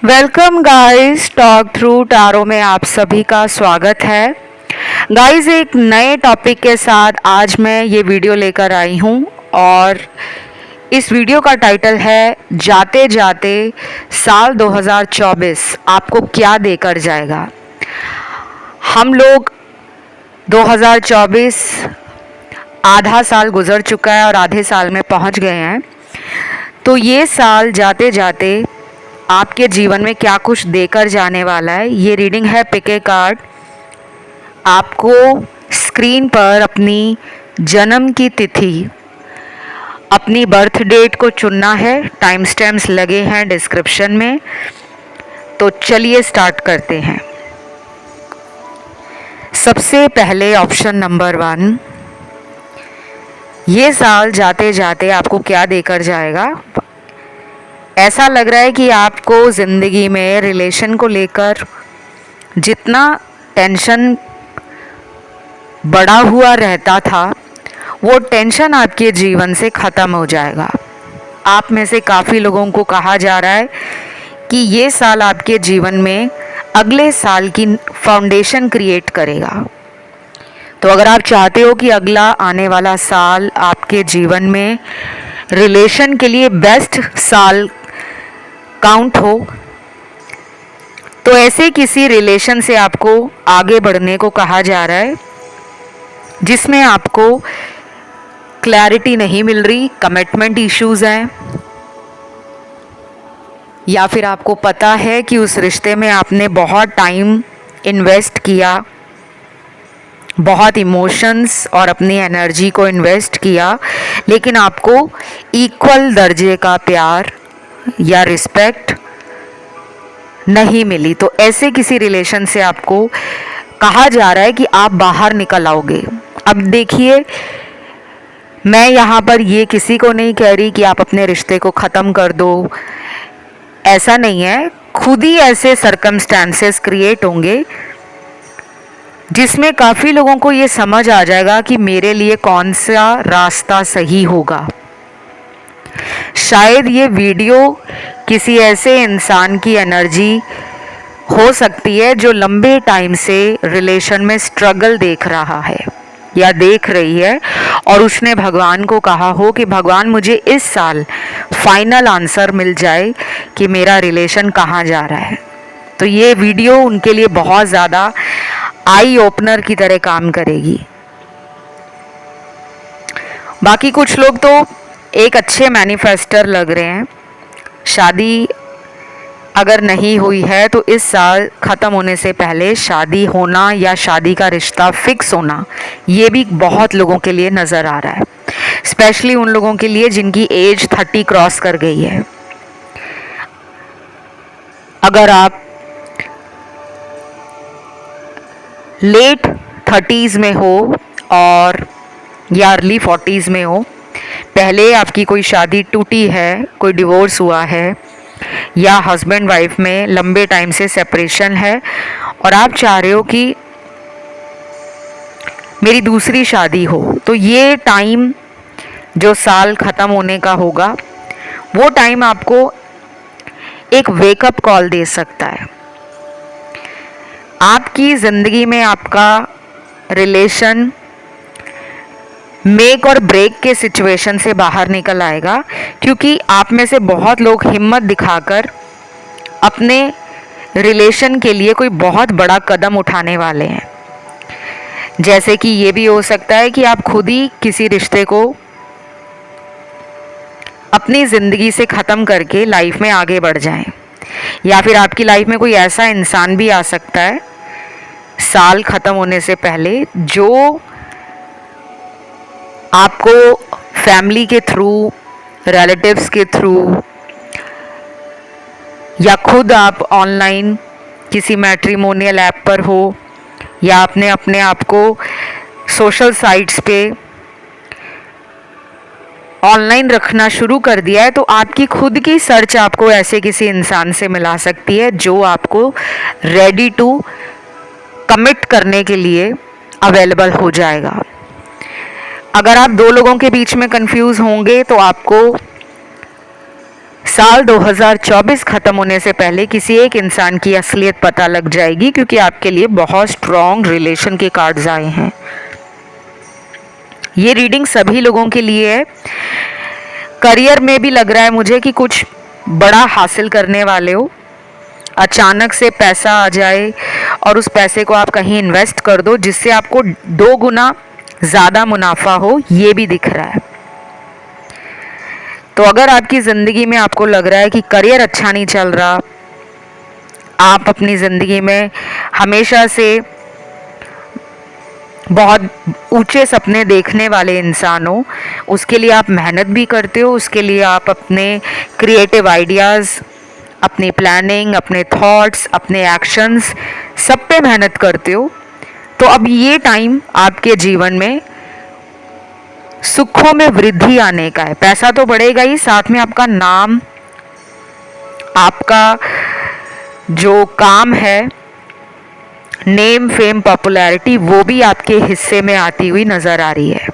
Welcome guys, talk through tarot में आप सभी का स्वागत है। गाइस, एक नए टॉपिक के साथ आज मैं ये वीडियो लेकर आई हूँ और इस वीडियो का टाइटल है जाते जाते साल 2024 आपको क्या देकर जाएगा। हम लोग 2024 आधा साल गुजर चुका है और आधे साल में पहुँच गए हैं। तो ये साल जाते जाते आपके जीवन में क्या कुछ देकर जाने वाला है, ये रीडिंग है पिक ए कार्ड। आपको स्क्रीन पर अपनी जन्म की तिथि, अपनी बर्थ डेट को चुनना है। टाइम स्टैम्प्स लगे हैं डिस्क्रिप्शन में। तो चलिए स्टार्ट करते हैं। सबसे पहले ऑप्शन नंबर 1, ये साल जाते जाते आपको क्या देकर जाएगा। ऐसा लग रहा है कि आपको ज़िंदगी में रिलेशन को लेकर जितना टेंशन बढ़ा हुआ रहता था, वो टेंशन आपके जीवन से ख़त्म हो जाएगा। आप में से काफ़ी लोगों को कहा जा रहा है कि ये साल आपके जीवन में अगले साल की फाउंडेशन क्रिएट करेगा। तो अगर आप चाहते हो कि अगला आने वाला साल आपके जीवन में रिलेशन के लिए बेस्ट साल काउंट हो, तो ऐसे किसी रिलेशन से आपको आगे बढ़ने को कहा जा रहा है जिसमें आपको क्लैरिटी नहीं मिल रही, कमिटमेंट इश्यूज हैं, या फिर आपको पता है कि उस रिश्ते में आपने बहुत टाइम इन्वेस्ट किया, बहुत इमोशंस और अपनी एनर्जी को इन्वेस्ट किया, लेकिन आपको इक्वल दर्जे का प्यार या रिस्पेक्ट नहीं मिली। तो ऐसे किसी रिलेशन से आपको कहा जा रहा है कि आप बाहर निकल आओगे। अब देखिए, मैं यहाँ पर ये किसी को नहीं कह रही कि आप अपने रिश्ते को ख़त्म कर दो, ऐसा नहीं है। खुद ही ऐसे सर्कमस्टेंसेस क्रिएट होंगे जिसमें काफ़ी लोगों को ये समझ आ जाएगा कि मेरे लिए कौन सा रास्ता सही होगा। शायद ये वीडियो किसी ऐसे इंसान की एनर्जी हो सकती है जो लंबे टाइम से रिलेशन में स्ट्रगल देख रहा है या देख रही है, और उसने भगवान को कहा हो कि भगवान मुझे इस साल फाइनल आंसर मिल जाए कि मेरा रिलेशन कहाँ जा रहा है। तो ये वीडियो उनके लिए बहुत ज़्यादा आई ओपनर की तरह काम करेगी। बाकी कुछ लोग तो एक अच्छे मैनिफेस्टर लग रहे हैं। शादी अगर नहीं हुई है तो इस साल ख़त्म होने से पहले शादी होना या शादी का रिश्ता फिक्स होना, ये भी बहुत लोगों के लिए नज़र आ रहा है। स्पेशली उन लोगों के लिए जिनकी एज 30 क्रॉस कर गई है। अगर आप लेट 30s में हो और या अर्ली 40s में हो, पहले आपकी कोई शादी टूटी है, कोई डिवोर्स हुआ है, या हस्बैंड वाइफ में लंबे टाइम से सेपरेशन है और आप चाह रहे हो कि मेरी दूसरी शादी हो, तो ये टाइम जो साल ख़त्म होने का होगा, वो टाइम आपको एक वेकअप कॉल दे सकता है। आपकी ज़िंदगी में आपका रिलेशन मेक और ब्रेक के सिचुएशन से बाहर निकल आएगा, क्योंकि आप में से बहुत लोग हिम्मत दिखाकर अपने रिलेशन के लिए कोई बहुत बड़ा कदम उठाने वाले हैं। जैसे कि ये भी हो सकता है कि आप खुद ही किसी रिश्ते को अपनी ज़िंदगी से ख़त्म करके लाइफ में आगे बढ़ जाएं, या फिर आपकी लाइफ में कोई ऐसा इंसान भी आ सकता है साल ख़त्म होने से पहले जो आपको फैमिली के थ्रू, रिलेटिव्स के थ्रू, या खुद आप ऑनलाइन किसी मैट्रिमोनियल ऐप पर हो, या आपने अपने आप को सोशल साइट्स पे ऑनलाइन रखना शुरू कर दिया है, तो आपकी खुद की सर्च आपको ऐसे किसी इंसान से मिला सकती है जो आपको रेडी टू कमिट करने के लिए अवेलेबल हो जाएगा। अगर आप दो लोगों के बीच में कंफ्यूज होंगे तो आपको साल 2024 खत्म होने से पहले किसी एक इंसान की असलियत पता लग जाएगी, क्योंकि आपके लिए बहुत स्ट्रॉन्ग रिलेशन के कार्ड्स आए हैं। ये रीडिंग सभी लोगों के लिए है। करियर में भी लग रहा है मुझे कि कुछ बड़ा हासिल करने वाले हो, अचानक से पैसा आ जाए और उस पैसे को आप कहीं इन्वेस्ट कर दो जिससे आपको 2 गुना ज़्यादा मुनाफा हो, ये भी दिख रहा है। तो अगर आपकी ज़िंदगी में आपको लग रहा है कि करियर अच्छा नहीं चल रहा, आप अपनी ज़िंदगी में हमेशा से बहुत ऊंचे सपने देखने वाले इंसान हो, उसके लिए आप मेहनत भी करते हो, उसके लिए आप अपने क्रिएटिव आइडियाज़, अपनी प्लानिंग, अपने थॉट्स, अपने एक्शंस सब पे मेहनत करते हो, तो अब ये टाइम आपके जीवन में सुखों में वृद्धि आने का है। पैसा तो बढ़ेगा ही, साथ में आपका नाम, आपका जो काम है, नेम, फेम, पॉपुलैरिटी, वो भी आपके हिस्से में आती हुई नज़र आ रही है।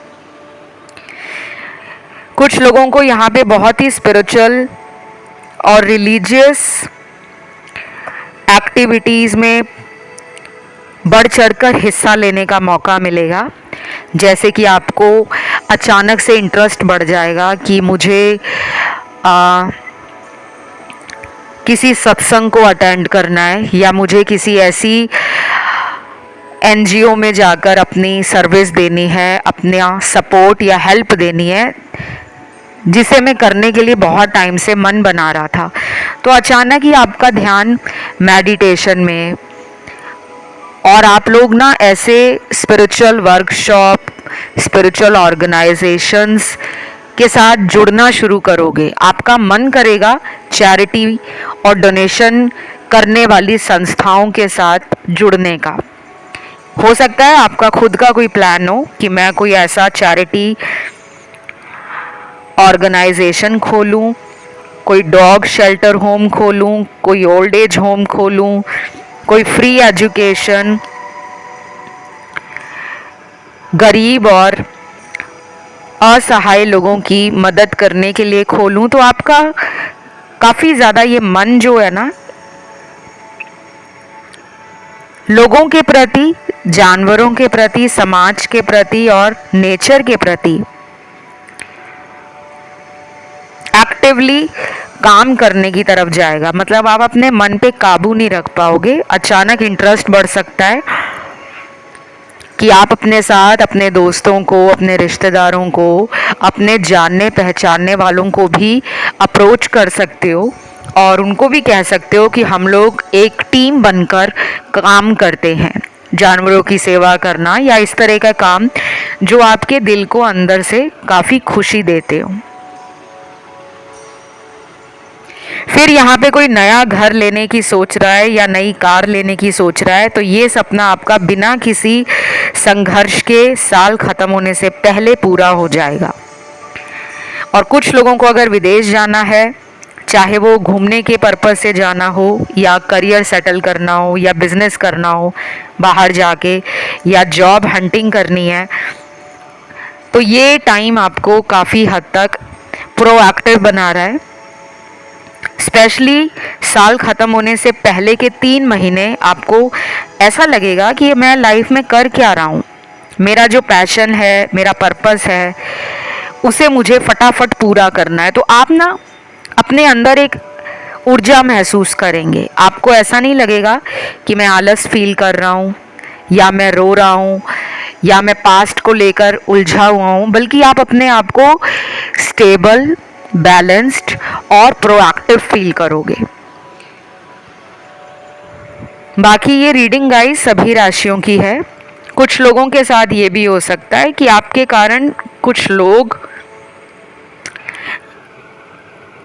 कुछ लोगों को यहाँ पे बहुत ही स्पिरिचुअल और रिलीजियस एक्टिविटीज़ में बढ़ चढ़कर हिस्सा लेने का मौका मिलेगा। जैसे कि आपको अचानक से इंटरेस्ट बढ़ जाएगा कि मुझे किसी सत्संग को अटेंड करना है, या मुझे किसी ऐसी एनजीओ में जाकर अपनी सर्विस देनी है, अपना सपोर्ट या हेल्प देनी है, जिसे मैं करने के लिए बहुत टाइम से मन बना रहा था। तो अचानक ही आपका ध्यान मेडिटेशन में, और आप लोग ना ऐसे स्पिरिचुअल वर्कशॉप, स्पिरिचुअल ऑर्गेनाइजेशंस के साथ जुड़ना शुरू करोगे। आपका मन करेगा चैरिटी और डोनेशन करने वाली संस्थाओं के साथ जुड़ने का। हो सकता है आपका खुद का कोई प्लान हो कि मैं कोई ऐसा चैरिटी ऑर्गेनाइजेशन खोलूं, कोई डॉग शेल्टर होम खोलूं, कोई ओल्ड एज होम खोलूं, कोई फ्री एजुकेशन, गरीब और असहाय लोगों की मदद करने के लिए खोलूं। तो आपका काफ़ी ज़्यादा ये मन जो है ना, लोगों के प्रति, जानवरों के प्रति, समाज के प्रति और नेचर के प्रति एक्टिवली काम करने की तरफ जाएगा। मतलब आप अपने मन पे काबू नहीं रख पाओगे। अचानक इंटरेस्ट बढ़ सकता है कि आप अपने साथ अपने दोस्तों को, अपने रिश्तेदारों को, अपने जानने पहचानने वालों को भी अप्रोच कर सकते हो और उनको भी कह सकते हो कि हम लोग एक टीम बनकर काम करते हैं। जानवरों की सेवा करना या इस तरह का काम जो आपके दिल को अंदर से काफ़ी खुशी देते हो। फिर यहाँ पे कोई नया घर लेने की सोच रहा है या नई कार लेने की सोच रहा है, तो ये सपना आपका बिना किसी संघर्ष के साल ख़त्म होने से पहले पूरा हो जाएगा। और कुछ लोगों को अगर विदेश जाना है, चाहे वो घूमने के पर्पज़ से जाना हो या करियर सेटल करना हो या बिज़नेस करना हो बाहर जाके, या जॉब हंटिंग करनी है, तो ये टाइम आपको काफ़ी हद तक प्रोएक्टिव बना रहा है। स्पेशली साल ख़त्म होने से पहले के 3 महीने आपको ऐसा लगेगा कि मैं लाइफ में कर क्या रहा हूँ, मेरा जो पैशन है, मेरा पर्पस है, उसे मुझे फटाफट पूरा करना है। तो आप ना अपने अंदर एक ऊर्जा महसूस करेंगे। आपको ऐसा नहीं लगेगा कि मैं आलस फील कर रहा हूँ या मैं रो रहा हूँ या मैं पास्ट को लेकर उलझा हुआ हूँ, बल्कि आप अपने आप को स्टेबल, बैलेंस्ड और प्रोएक्टिव फील करोगे। बाकी ये रीडिंग गाइस सभी राशियों की है। कुछ लोगों के साथ ये भी हो सकता है कि आपके कारण कुछ लोग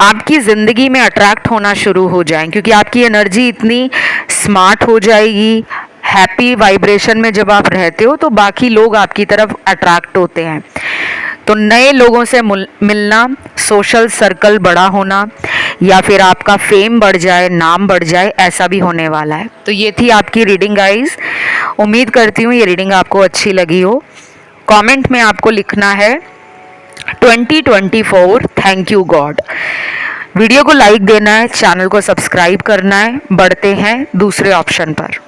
आपकी ज़िंदगी में अट्रैक्ट होना शुरू हो जाएं, क्योंकि आपकी एनर्जी इतनी स्मार्ट हो जाएगी। हैप्पी वाइब्रेशन में जब आप रहते हो तो बाकी लोग आपकी तरफ अट्रैक्ट होते हैं। तो नए लोगों से मिलना, सोशल सर्कल बड़ा होना, या फिर आपका फेम बढ़ जाए, नाम बढ़ जाए, ऐसा भी होने वाला है। तो ये थी आपकी रीडिंग गाइस। उम्मीद करती हूँ ये रीडिंग आपको अच्छी लगी हो। कमेंट में आपको लिखना है 2024 थैंक यू गॉड। वीडियो को लाइक देना है, चैनल को सब्सक्राइब करना है। बढ़ते हैं दूसरे ऑप्शन पर।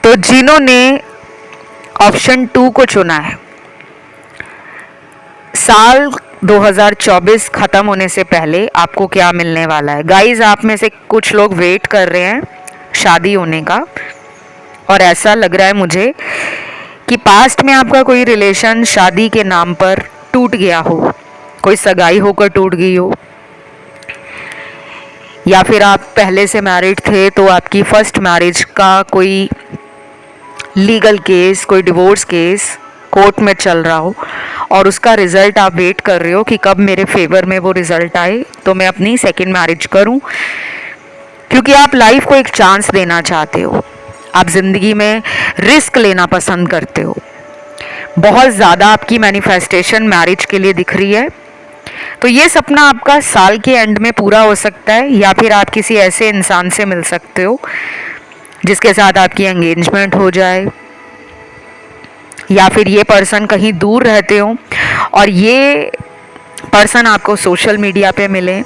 तो जिन्होंने ऑप्शन 2 को चुना है, साल 2024 खत्म होने से पहले आपको क्या मिलने वाला है। गाइस, आप में से कुछ लोग वेट कर रहे हैं शादी होने का, और ऐसा लग रहा है मुझे कि पास्ट में आपका कोई रिलेशन शादी के नाम पर टूट गया हो, कोई सगाई होकर टूट गई हो, या फिर आप पहले से मैरिड थे तो आपकी फर्स्ट मैरिज का कोई लीगल केस, कोई डिवोर्स केस कोर्ट में चल रहा हो और उसका रिजल्ट आप वेट कर रहे हो कि कब मेरे फेवर में वो रिजल्ट आए तो मैं अपनी सेकंड मैरिज करूं, क्योंकि आप लाइफ को एक चांस देना चाहते हो। आप ज़िंदगी में रिस्क लेना पसंद करते हो। बहुत ज़्यादा आपकी मैनिफेस्टेशन मैरिज के लिए दिख रही है। तो ये सपना आपका साल के एंड में पूरा हो सकता है, या फिर आप किसी ऐसे इंसान से मिल सकते हो जिसके साथ आपकी एंगेजमेंट हो जाए, या फिर ये पर्सन कहीं दूर रहते हो और ये पर्सन आपको सोशल मीडिया पे मिले,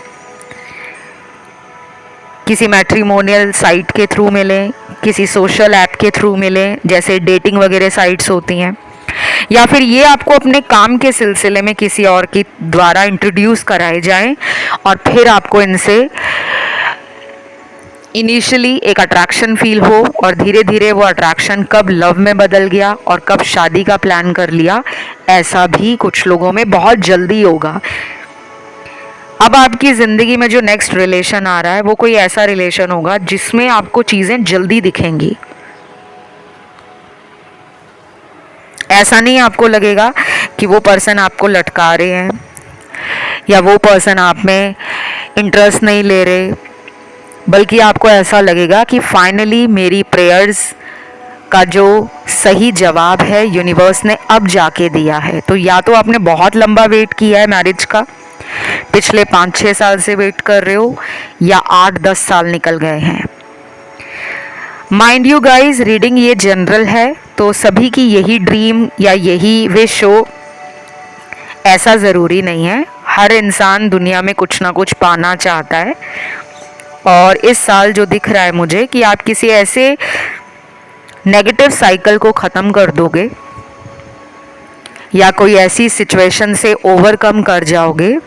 किसी मैट्रिमोनियल साइट के थ्रू मिले, किसी सोशल ऐप के थ्रू मिले, जैसे डेटिंग वगैरह साइट्स होती हैं, या फिर ये आपको अपने काम के सिलसिले में किसी और की द्वारा इंट्रोड्यूस कराए जाएं और फिर आपको इनसे इनिशियली एक अट्रैक्शन फील हो और धीरे धीरे वो अट्रैक्शन कब लव में बदल गया और कब शादी का प्लान कर लिया। ऐसा भी कुछ लोगों में बहुत जल्दी होगा। अब आपकी ज़िंदगी में जो नेक्स्ट रिलेशन आ रहा है वो कोई ऐसा रिलेशन होगा जिसमें आपको चीज़ें जल्दी दिखेंगी। ऐसा नहीं आपको लगेगा कि वो पर्सन आपको लटका रहे हैं या वो पर्सन आप में इंटरेस्ट नहीं ले रहे, बल्कि आपको ऐसा लगेगा कि फाइनली मेरी प्रेयर्स का जो सही जवाब है यूनिवर्स ने अब जाके दिया है। तो या तो आपने बहुत लंबा वेट किया है मैरिज का, पिछले 5-6 साल से वेट कर रहे हो, या 8-10 साल निकल गए हैं। माइंड यू गाइज, रीडिंग ये जनरल है, तो सभी की यही ड्रीम या यही विश हो ऐसा ज़रूरी नहीं है। हर इंसान दुनिया में कुछ ना कुछ पाना चाहता है, और इस साल जो दिख रहा है मुझे कि आप किसी ऐसे नेगेटिव साइकिल को ख़त्म कर दोगे या कोई ऐसी सिचुएशन से ओवरकम कर जाओगे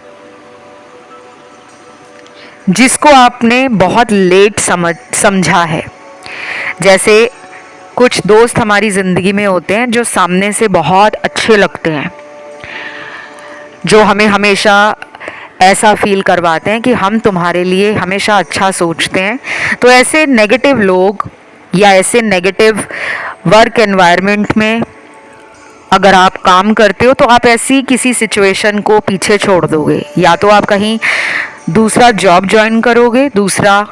जिसको आपने बहुत लेट समझा है। जैसे कुछ दोस्त हमारी ज़िंदगी में होते हैं जो सामने से बहुत अच्छे लगते हैं, जो हमें हमेशा ऐसा फील करवाते हैं कि हम तुम्हारे लिए हमेशा अच्छा सोचते हैं। तो ऐसे नेगेटिव लोग या ऐसे नेगेटिव वर्क एनवायरनमेंट में अगर आप काम करते हो तो आप ऐसी किसी सिचुएशन को पीछे छोड़ दोगे, या तो आप कहीं दूसरा जॉब ज्वाइन करोगे, दूसरा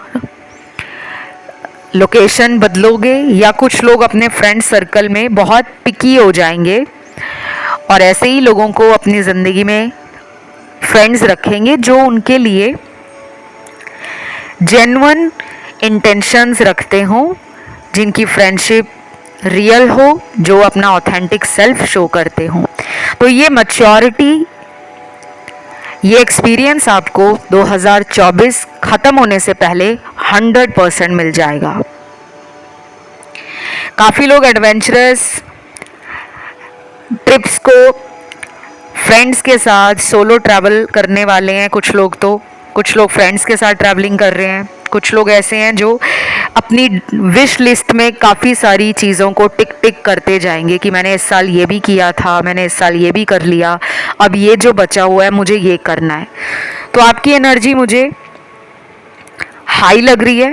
लोकेशन बदलोगे, या कुछ लोग अपने फ्रेंड सर्कल में बहुत पिकी हो जाएंगे और ऐसे ही लोगों को अपनी ज़िंदगी में फ्रेंड्स रखेंगे जो उनके लिए जेन्युइन इंटेंशंस रखते हों, जिनकी फ्रेंडशिप रियल हो, जो अपना ऑथेंटिक सेल्फ शो करते हों। तो ये मैच्योरिटी, ये एक्सपीरियंस आपको 2024 ख़त्म होने से पहले 100% मिल जाएगा। काफ़ी लोग एडवेंचरस ट्रिप्स को फ्रेंड्स के साथ सोलो ट्रैवल करने वाले हैं। कुछ लोग फ्रेंड्स के साथ ट्रैवलिंग कर रहे हैं। कुछ लोग ऐसे हैं जो अपनी विश लिस्ट में काफ़ी सारी चीज़ों को टिक टिक करते जाएंगे कि मैंने इस साल ये भी किया था, मैंने इस साल ये भी कर लिया, अब ये जो बचा हुआ है मुझे ये करना है। तो आपकी एनर्जी मुझे हाई लग रही है।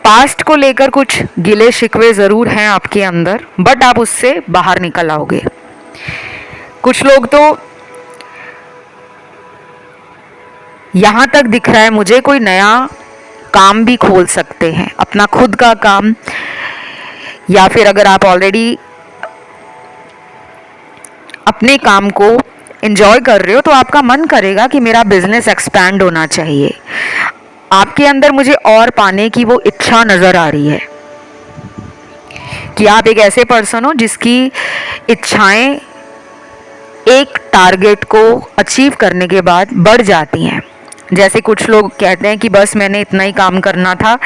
पास्ट को लेकर कुछ गिले शिकवे ज़रूर हैं आपके अंदर, बट आप उससे बाहर निकल आओगे। कुछ लोग तो यहाँ तक दिख रहा है मुझे कोई नया काम भी खोल सकते हैं, अपना खुद का काम, या फिर अगर आप ऑलरेडी अपने काम को एंजॉय कर रहे हो तो आपका मन करेगा कि मेरा बिजनेस एक्सपैंड होना चाहिए। आपके अंदर मुझे और पाने की वो इच्छा नज़र आ रही है कि आप एक ऐसे पर्सन हो जिसकी इच्छाएं एक टारगेट को अचीव करने के बाद बढ़ जाती हैं। जैसे कुछ लोग कहते हैं कि बस मैंने इतना ही काम करना था,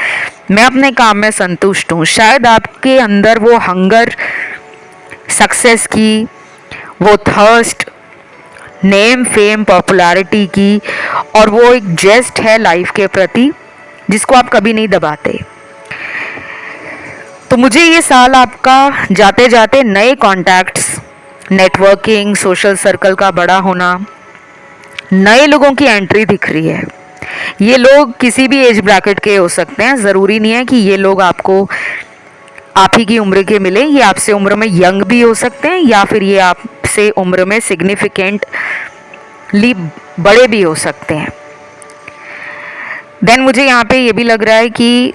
मैं अपने काम में संतुष्ट हूँ। शायद आपके अंदर वो हंगर सक्सेस की, वो थर्स्ट नेम फेम पॉपुलैरिटी की, और वो एक जेस्ट है लाइफ के प्रति जिसको आप कभी नहीं दबाते। तो मुझे ये साल आपका जाते जाते नए कॉन्टैक्ट्स, नेटवर्किंग, सोशल सर्कल का बड़ा होना, नए लोगों की एंट्री दिख रही है। ये लोग किसी भी एज ब्रैकेट के हो सकते हैं, ज़रूरी नहीं है कि ये लोग आपको आप ही की उम्र के मिले। ये आपसे उम्र में यंग भी हो सकते हैं या फिर ये आपसे उम्र में सिग्निफिकेंटली बड़े भी हो सकते हैं। देन मुझे यहाँ पे ये भी लग रहा है कि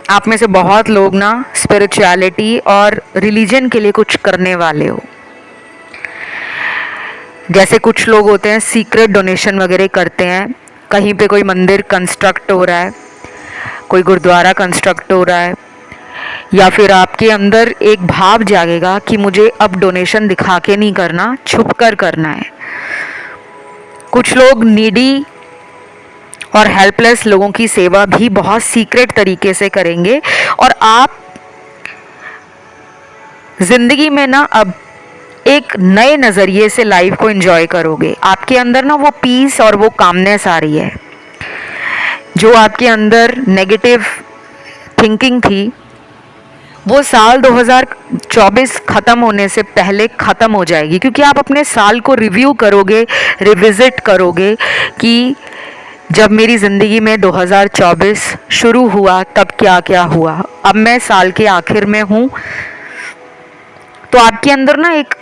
आप में से बहुत लोग ना स्पिरिचुअलिटी और रिलीजन के लिए कुछ करने वाले हो। जैसे कुछ लोग होते हैं सीक्रेट डोनेशन वगैरह करते हैं, कहीं पे कोई मंदिर कंस्ट्रक्ट हो रहा है, कोई गुरुद्वारा कंस्ट्रक्ट हो रहा है, या फिर आपके अंदर एक भाव जागेगा कि मुझे अब डोनेशन दिखा के नहीं करना, छुप कर करना है। कुछ लोग नीडी और हेल्पलेस लोगों की सेवा भी बहुत सीक्रेट तरीके से करेंगे, और आप जिंदगी में ना अब एक नए नज़रिए से लाइफ को एंजॉय करोगे। आपके अंदर ना वो पीस और वो कामनेस आ रही है। जो आपके अंदर नेगेटिव थिंकिंग थी वो साल 2024 ख़त्म होने से पहले ख़त्म हो जाएगी, क्योंकि आप अपने साल को रिव्यू करोगे, रिविज़िट करोगे कि जब मेरी ज़िंदगी में 2024 शुरू हुआ तब क्या क्या हुआ, अब मैं साल के आखिर में हूँ। तो आपके अंदर ना एक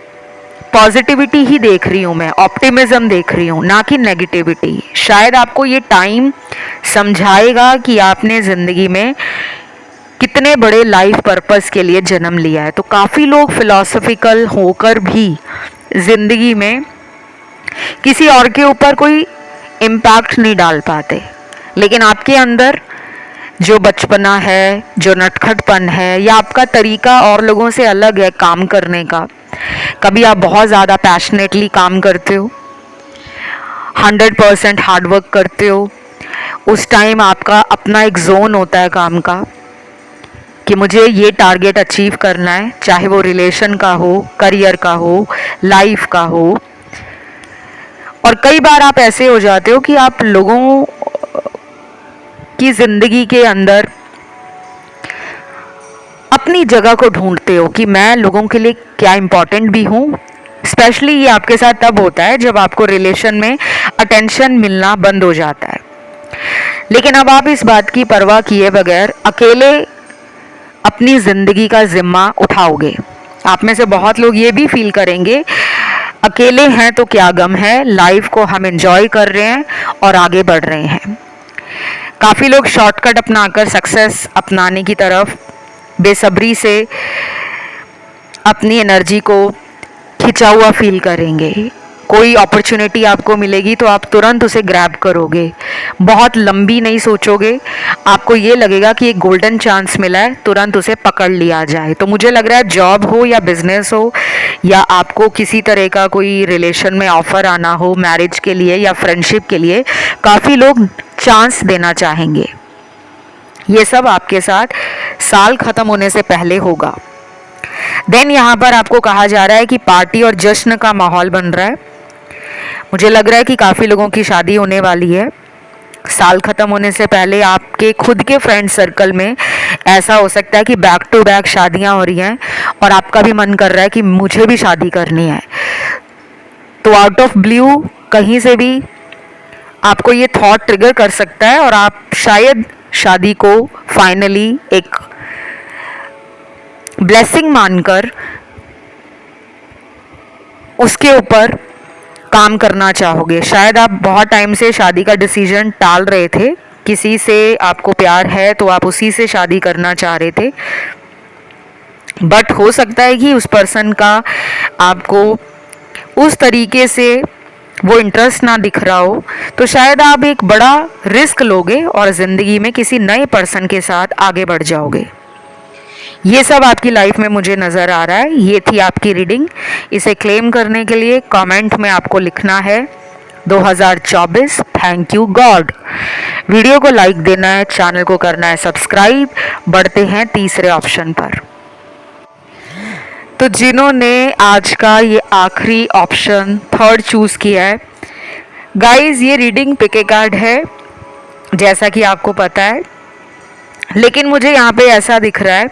पॉजिटिविटी ही देख रही हूँ मैं, ऑप्टिमिज्म देख रही हूँ, ना कि नेगेटिविटी। शायद आपको ये टाइम समझाएगा कि आपने ज़िंदगी में कितने बड़े लाइफ पर्पस के लिए जन्म लिया है। तो काफ़ी लोग फिलॉसफिकल होकर भी ज़िंदगी में किसी और के ऊपर कोई इम्पैक्ट नहीं डाल पाते, लेकिन आपके अंदर जो बचपना है, जो नटखटपन है, या आपका तरीका और लोगों से अलग है काम करने का। कभी आप बहुत ज़्यादा पैशनेटली काम करते हो, 100% हार्डवर्क करते हो, उस टाइम आपका अपना एक जोन होता है काम का कि मुझे ये टारगेट अचीव करना है, चाहे वो रिलेशन का हो, करियर का हो, लाइफ का हो। और कई बार आप ऐसे हो जाते हो कि आप लोगों की ज़िंदगी के अंदर अपनी जगह को ढूंढते हो कि मैं लोगों के लिए क्या इम्पोर्टेंट भी हूँ। स्पेशली ये आपके साथ तब होता है जब आपको रिलेशन में अटेंशन मिलना बंद हो जाता है। लेकिन अब आप इस बात की परवाह किए बगैर अकेले अपनी ज़िंदगी का जिम्मा उठाओगे। आप में से बहुत लोग ये भी फील करेंगे अकेले हैं तो क्या गम है, लाइफ को हम एंजॉय कर रहे हैं और आगे बढ़ रहे हैं। काफ़ी लोग शॉर्टकट अपनाकर सक्सेस अपनाने की तरफ बेसब्री से अपनी एनर्जी को खिंचा हुआ फील करेंगे। कोई अपॉर्चुनिटी आपको मिलेगी तो आप तुरंत उसे ग्रैब करोगे, बहुत लंबी नहीं सोचोगे। आपको ये लगेगा कि एक गोल्डन चांस मिला है, तुरंत उसे पकड़ लिया जाए। तो मुझे लग रहा है जॉब हो या बिजनेस हो, या आपको किसी तरह का कोई रिलेशन में ऑफ़र आना हो मैरिज के लिए या फ्रेंडशिप के लिए, काफ़ी लोग चांस देना चाहेंगे। ये सब आपके साथ साल ख़त्म होने से पहले होगा। देन यहाँ पर आपको कहा जा रहा है कि पार्टी और जश्न का माहौल बन रहा है। मुझे लग रहा है कि काफ़ी लोगों की शादी होने वाली है। साल ख़त्म होने से पहले आपके खुद के फ्रेंड सर्कल में ऐसा हो सकता है कि बैक टू बैक शादियां हो रही हैं और आपका भी मन कर रहा है कि मुझे भी शादी करनी है। तो आउट ऑफ ब्लू कहीं से भी आपको ये थॉट ट्रिगर कर सकता है और आप शायद शादी को फाइनली एक ब्लेसिंग मानकर उसके ऊपर काम करना चाहोगे। शायद आप बहुत टाइम से शादी का डिसीजन टाल रहे थे, किसी से आपको प्यार है तो आप उसी से शादी करना चाह रहे थे, बट हो सकता है कि उस पर्सन का आपको उस तरीके से वो इंटरेस्ट ना दिख रहा हो। तो शायद आप एक बड़ा रिस्क लोगे और ज़िंदगी में किसी नए पर्सन के साथ आगे बढ़ जाओगे। ये सब आपकी लाइफ में मुझे नज़र आ रहा है। ये थी आपकी रीडिंग। इसे क्लेम करने के लिए कमेंट में आपको लिखना है 2024 थैंक यू गॉड। वीडियो को लाइक देना है, चैनल को करना है सब्सक्राइब। बढ़ते हैं तीसरे ऑप्शन पर। तो जिन्होंने आज का ये आखिरी ऑप्शन थर्ड चूज़ किया है, गाइस ये रीडिंग पिक ए कार्ड है जैसा कि आपको पता है, लेकिन मुझे यहाँ पे ऐसा दिख रहा है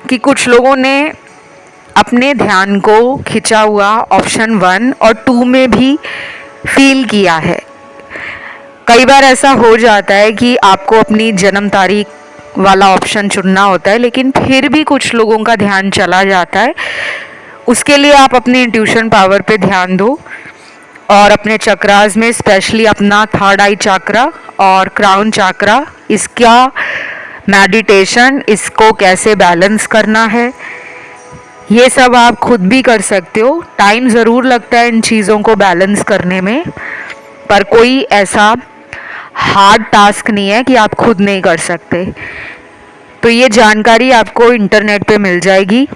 कि कुछ लोगों ने अपने ध्यान को खिंचा हुआ ऑप्शन 1 और 2 में भी फील किया है। कई बार ऐसा हो जाता है कि आपको अपनी जन्म तारीख वाला ऑप्शन चुनना होता है, लेकिन फिर भी कुछ लोगों का ध्यान चला जाता है। उसके लिए आप अपने इंट्यूशन पावर पे ध्यान दो और अपने चक्रास में स्पेशली अपना थर्ड आई चक्रा और क्राउन चक्रा, इसका मेडिटेशन, इसको कैसे बैलेंस करना है, ये सब आप खुद भी कर सकते हो। टाइम ज़रूर लगता है इन चीज़ों को बैलेंस करने में, पर कोई ऐसा हार्ड टास्क नहीं है कि आप खुद नहीं कर सकते। तो ये जानकारी आपको इंटरनेट पे मिल जाएगी।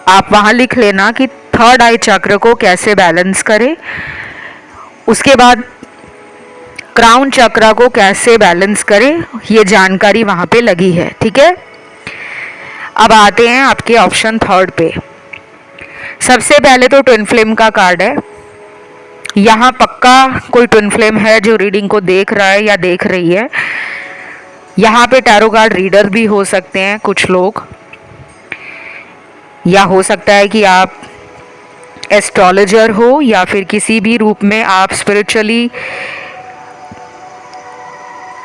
आप वहाँ लिख लेना कि थर्ड आई चक्र को कैसे बैलेंस करें, उसके बाद क्राउन चक्रा को कैसे बैलेंस करें, ये जानकारी वहाँ पे लगी है। ठीक है, अब आते हैं आपके ऑप्शन थर्ड पे। सबसे पहले तो ट्विन फ्लेम का कार्ड है। यहाँ पक्का कोई ट्विन फ्लेम है जो रीडिंग को देख रहा है या देख रही है। यहाँ पे टैरो कार्ड रीडर भी हो सकते हैं कुछ लोग, या हो सकता है कि आप एस्ट्रोलॉजर हो या फिर किसी भी रूप में आप स्पिरिचुअली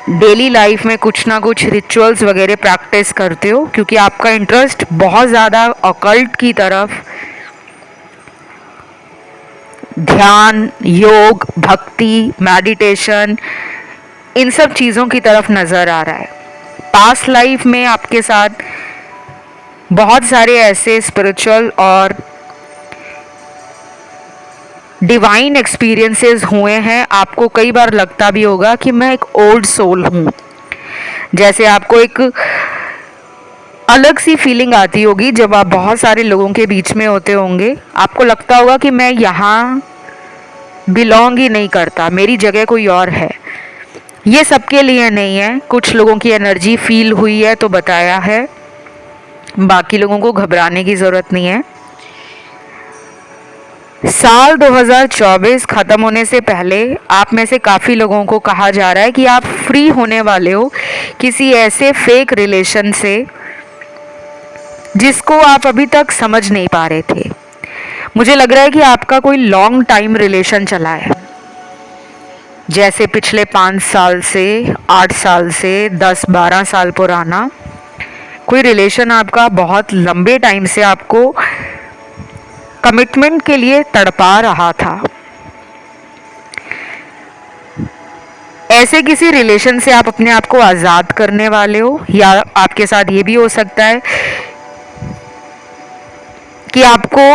डेली लाइफ में कुछ ना कुछ रिचुअल्स वगैरह प्रैक्टिस करते हो, क्योंकि आपका इंटरेस्ट बहुत ज़्यादा ऑकल्ट की तरफ, ध्यान, योग, भक्ति, मेडिटेशन, इन सब चीज़ों की तरफ नज़र आ रहा है। पास्ट लाइफ में आपके साथ बहुत सारे ऐसे स्पिरिचुअल और डिवाइन एक्सपीरियंसेस हुए हैं। आपको कई बार लगता भी होगा कि मैं एक ओल्ड सोल हूँ, जैसे आपको एक अलग सी फीलिंग आती होगी जब आप बहुत सारे लोगों के बीच में होते होंगे। आपको लगता होगा कि मैं यहाँ बिलोंग ही नहीं करता, मेरी जगह कोई और है। ये सबके लिए नहीं है, कुछ लोगों की एनर्जी फील हुई है तो बताया है, बाकी लोगों को घबराने की ज़रूरत नहीं है। साल 2024 ख़त्म होने से पहले आप में से काफ़ी लोगों को कहा जा रहा है कि आप फ्री होने वाले हो किसी ऐसे फेक रिलेशन से जिसको आप अभी तक समझ नहीं पा रहे थे। मुझे लग रहा है कि आपका कोई लॉन्ग टाइम रिलेशन चला है, जैसे पिछले 5 साल से, 8 साल से, 10-12 साल पुराना कोई रिलेशन आपका बहुत लंबे टाइम से आपको कमिटमेंट के लिए तड़पा रहा था। ऐसे किसी रिलेशन से आप अपने आप को आज़ाद करने वाले हो, या आपके साथ ये भी हो सकता है कि आपको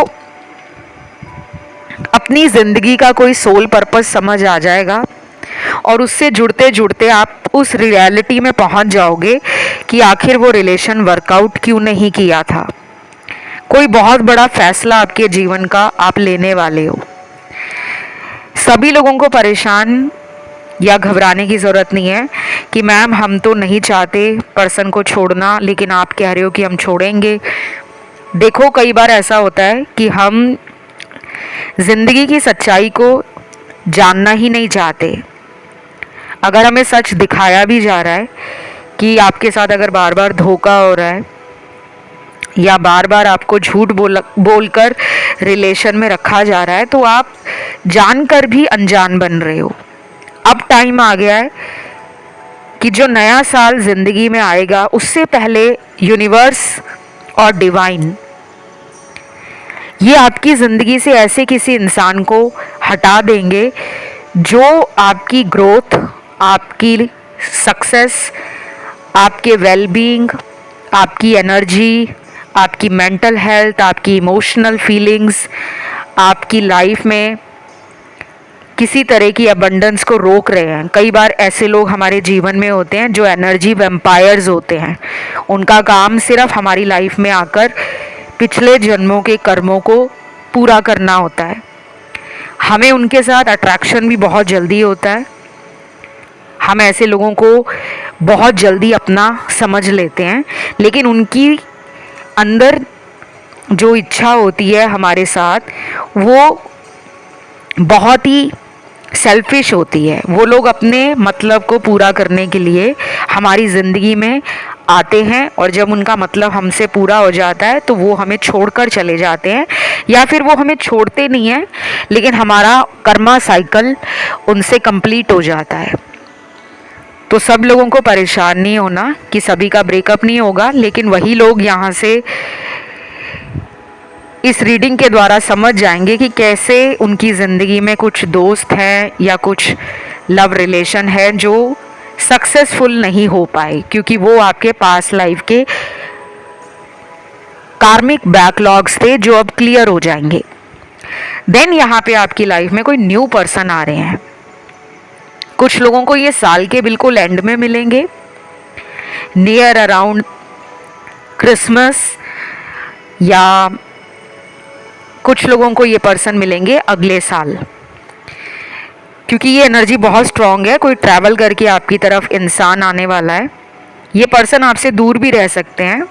अपनी ज़िंदगी का कोई सोल पर्पस समझ आ जाएगा और उससे जुड़ते जुड़ते आप उस रियलिटी में पहुंच जाओगे कि आखिर वो रिलेशन वर्कआउट क्यों नहीं किया था। कोई बहुत बड़ा फैसला आपके जीवन का आप लेने वाले हो। सभी लोगों को परेशान या घबराने की ज़रूरत नहीं है कि मैम हम तो नहीं चाहते पर्सन को छोड़ना, लेकिन आप कह रहे हो कि हम छोड़ेंगे। देखो, कई बार ऐसा होता है कि हम ज़िंदगी की सच्चाई को जानना ही नहीं चाहते। अगर हमें सच दिखाया भी जा रहा है कि आपके साथ अगर बार बार धोखा हो रहा है या बार बार आपको झूठ बोलकर रिलेशन में रखा जा रहा है, तो आप जानकर भी अनजान बन रहे हो। अब टाइम आ गया है कि जो नया साल ज़िंदगी में आएगा उससे पहले यूनिवर्स और डिवाइन ये आपकी ज़िंदगी से ऐसे किसी इंसान को हटा देंगे जो आपकी ग्रोथ, आपकी सक्सेस, आपके वेलबींग, आपकी एनर्जी, आपकी मेंटल हेल्थ, आपकी इमोशनल फीलिंग्स, आपकी लाइफ में किसी तरह की अबंडेंस को रोक रहे हैं। कई बार ऐसे लोग हमारे जीवन में होते हैं जो एनर्जी वैम्पायर्स होते हैं। उनका काम सिर्फ हमारी लाइफ में आकर पिछले जन्मों के कर्मों को पूरा करना होता है। हमें उनके साथ अट्रैक्शन भी बहुत जल्दी होता है। हम ऐसे लोगों को बहुत जल्दी अपना समझ लेते हैं, लेकिन उनकी अंदर जो इच्छा होती है हमारे साथ, वो बहुत ही सेल्फिश होती है। वो लोग अपने मतलब को पूरा करने के लिए हमारी ज़िंदगी में आते हैं, और जब उनका मतलब हमसे पूरा हो जाता है तो वो हमें छोड़कर चले जाते हैं, या फिर वो हमें छोड़ते नहीं हैं, लेकिन हमारा कर्मा साइकिल उनसे कंप्लीट हो जाता है। तो सब लोगों को परेशान नहीं होना कि सभी का ब्रेकअप नहीं होगा, लेकिन वही लोग यहाँ से इस रीडिंग के द्वारा समझ जाएंगे कि कैसे उनकी ज़िंदगी में कुछ दोस्त हैं या कुछ लव रिलेशन है जो सक्सेसफुल नहीं हो पाए, क्योंकि वो आपके पास लाइफ के कार्मिक बैकलॉग्स थे जो अब क्लियर हो जाएंगे। देन यहाँ पे आपकी लाइफ में कोई न्यू पर्सन आ रहे हैं। कुछ लोगों को ये साल के बिल्कुल एंड में मिलेंगे, नियर अराउंड क्रिसमस, या कुछ लोगों को ये पर्सन मिलेंगे अगले साल, क्योंकि ये एनर्जी बहुत स्ट्रांग है। कोई ट्रैवल करके आपकी तरफ इंसान आने वाला है। ये पर्सन आपसे दूर भी रह सकते हैं,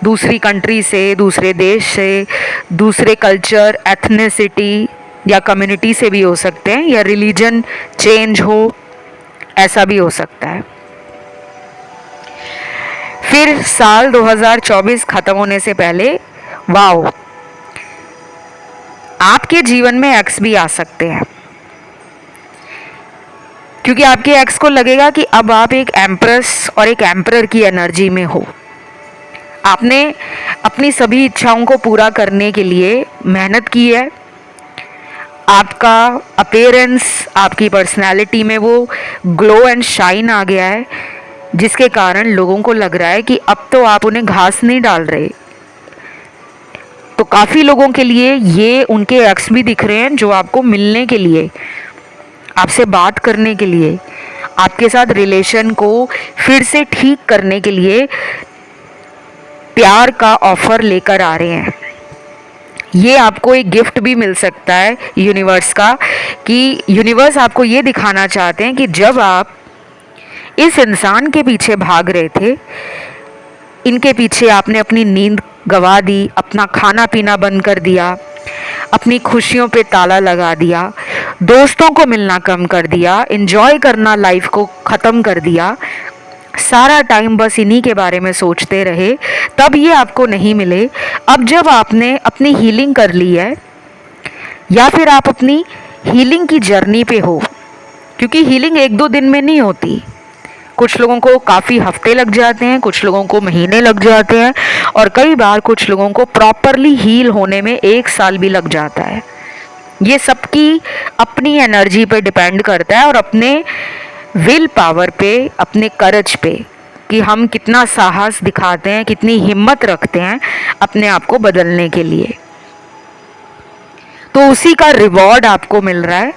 दूसरी कंट्री से, दूसरे देश से, दूसरे कल्चर, एथनिसिटी या कम्युनिटी से भी हो सकते हैं, या रिलीजन चेंज हो, ऐसा भी हो सकता है। फिर साल 2024 ख़त्म होने से पहले वाओ, आपके जीवन में एक्स भी आ सकते हैं, क्योंकि आपके एक्स को लगेगा कि अब आप एक एम्प्रेस और एक एम्परर की एनर्जी में हो। आपने अपनी सभी इच्छाओं को पूरा करने के लिए मेहनत की है। आपका अपीयरेंस, आपकी पर्सनैलिटी में वो ग्लो एंड शाइन आ गया है, जिसके कारण लोगों को लग रहा है कि अब तो आप उन्हें घास नहीं डाल रहे। तो काफ़ी लोगों के लिए ये उनके एक्स भी दिख रहे हैं जो आपको मिलने के लिए, आपसे बात करने के लिए, आपके साथ रिलेशन को फिर से ठीक करने के लिए प्यार का ऑफर लेकर आ रहे हैं। ये आपको एक गिफ्ट भी मिल सकता है यूनिवर्स का, कि यूनिवर्स आपको ये दिखाना चाहते हैं कि जब आप इस इंसान के पीछे भाग रहे थे, इनके पीछे आपने अपनी नींद गवा दी, अपना खाना पीना बंद कर दिया, अपनी खुशियों पे ताला लगा दिया, दोस्तों को मिलना कम कर दिया, एंजॉय करना लाइफ को ख़त्म कर दिया, सारा टाइम बस इन्हीं के बारे में सोचते रहे, तब ये आपको नहीं मिले। अब जब आपने अपनी हीलिंग कर ली है, या फिर आप अपनी हीलिंग की जर्नी पे हो, क्योंकि हीलिंग एक दो दिन में नहीं होती, कुछ लोगों को काफ़ी हफ्ते लग जाते हैं, कुछ लोगों को महीने लग जाते हैं, और कई बार कुछ लोगों को प्रॉपरली हील होने में 1 साल भी लग जाता है। ये सबकी अपनी एनर्जी पे डिपेंड करता है, और अपने विल पावर पे, अपने करज पे, कि हम कितना साहस दिखाते हैं, कितनी हिम्मत रखते हैं अपने आप को बदलने के लिए। तो उसी का रिवॉर्ड आपको मिल रहा है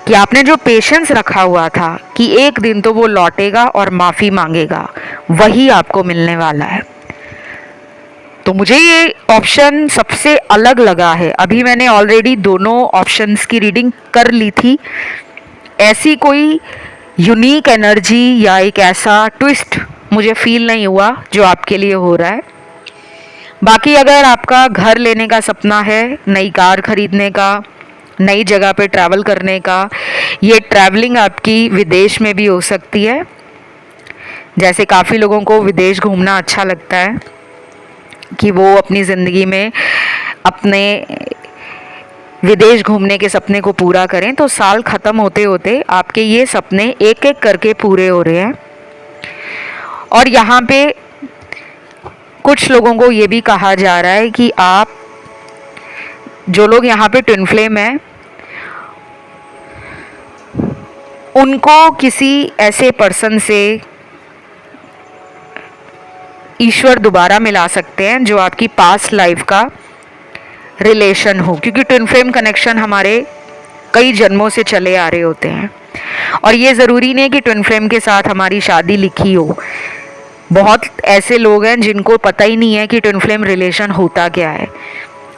कि आपने जो पेशेंस रखा हुआ था कि एक दिन तो वो लौटेगा और माफ़ी मांगेगा, वही आपको मिलने वाला है। तो मुझे ये ऑप्शन सबसे अलग लगा है। अभी मैंने ऑलरेडी दोनों ऑप्शंस की रीडिंग कर ली थी। ऐसी कोई यूनिक एनर्जी या एक ऐसा ट्विस्ट मुझे फील नहीं हुआ जो आपके लिए हो रहा है। बाकी अगर आपका घर लेने का सपना है, नई कार खरीदने का, नई जगह पे ट्रैवल करने का, ये ट्रैवलिंग आपकी विदेश में भी हो सकती है। जैसे काफ़ी लोगों को विदेश घूमना अच्छा लगता है कि वो अपनी ज़िंदगी में अपने विदेश घूमने के सपने को पूरा करें। तो साल ख़त्म होते होते आपके ये सपने एक एक करके पूरे हो रहे हैं। और यहाँ पे कुछ लोगों को ये भी कहा जा रहा है कि आप, जो लोग यहाँ पे ट्विन फ्लेम हैं, उनको किसी ऐसे पर्सन से ईश्वर दोबारा मिला सकते हैं जो आपकी पास्ट लाइफ का रिलेशन हो, क्योंकि ट्विन फ्लेम कनेक्शन हमारे कई जन्मों से चले आ रहे होते हैं। और ये ज़रूरी नहीं कि ट्विन फ्लेम के साथ हमारी शादी लिखी हो। बहुत ऐसे लोग हैं जिनको पता ही नहीं है कि ट्विन फ्लेम रिलेशन होता क्या है।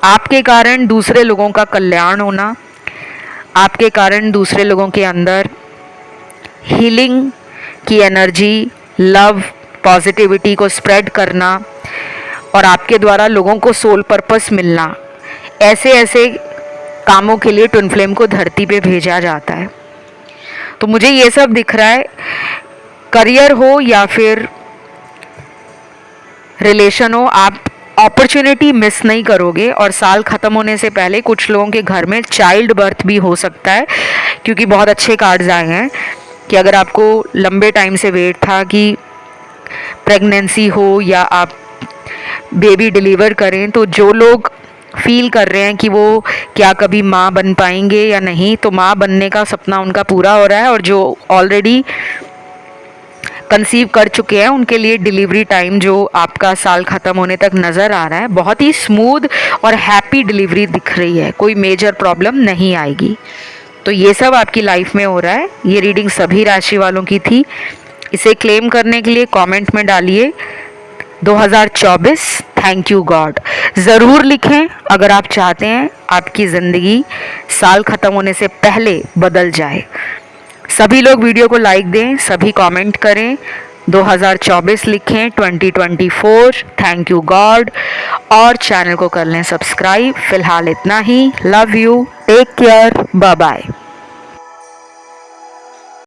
आपके कारण दूसरे लोगों का कल्याण होना, आपके कारण दूसरे लोगों के अंदर हीलिंग की एनर्जी, लव, पॉजिटिविटी को स्प्रेड करना और आपके द्वारा लोगों को सोल पर्पस मिलना, ऐसे ऐसे कामों के लिए ट्विन फ्लेम को धरती पे भेजा जाता है। तो मुझे ये सब दिख रहा है, करियर हो या फिर रिलेशन हो, आप अपॉर्चुनिटी मिस नहीं करोगे। और साल ख़त्म होने से पहले कुछ लोगों के घर में चाइल्ड बर्थ भी हो सकता है, क्योंकि बहुत अच्छे कार्ड्स आए हैं कि अगर आपको लंबे टाइम से वेट था कि प्रेगनेंसी हो या आप बेबी डिलीवर करें, तो जो लोग फील कर रहे हैं कि वो क्या कभी माँ बन पाएंगे या नहीं, तो माँ बनने का सपना उनका पूरा हो रहा है। और जो ऑलरेडी कंसीव कर चुके हैं उनके लिए डिलीवरी टाइम जो आपका साल ख़त्म होने तक नज़र आ रहा है, बहुत ही स्मूथ और हैप्पी डिलीवरी दिख रही है, कोई मेजर प्रॉब्लम नहीं आएगी। तो ये सब आपकी लाइफ में हो रहा है। ये रीडिंग सभी राशि वालों की थी। इसे क्लेम करने के लिए कमेंट में डालिए 2024 थैंक यू गॉड ज़रूर लिखें अगर आप चाहते हैं आपकी ज़िंदगी साल ख़त्म होने से पहले बदल जाए। सभी लोग वीडियो को लाइक दें, सभी कमेंट करें, 2024 लिखें, 2024 थैंक यू गॉड, और चैनल को कर लें सब्सक्राइब। फिलहाल इतना ही। Love you, take care, bye bye.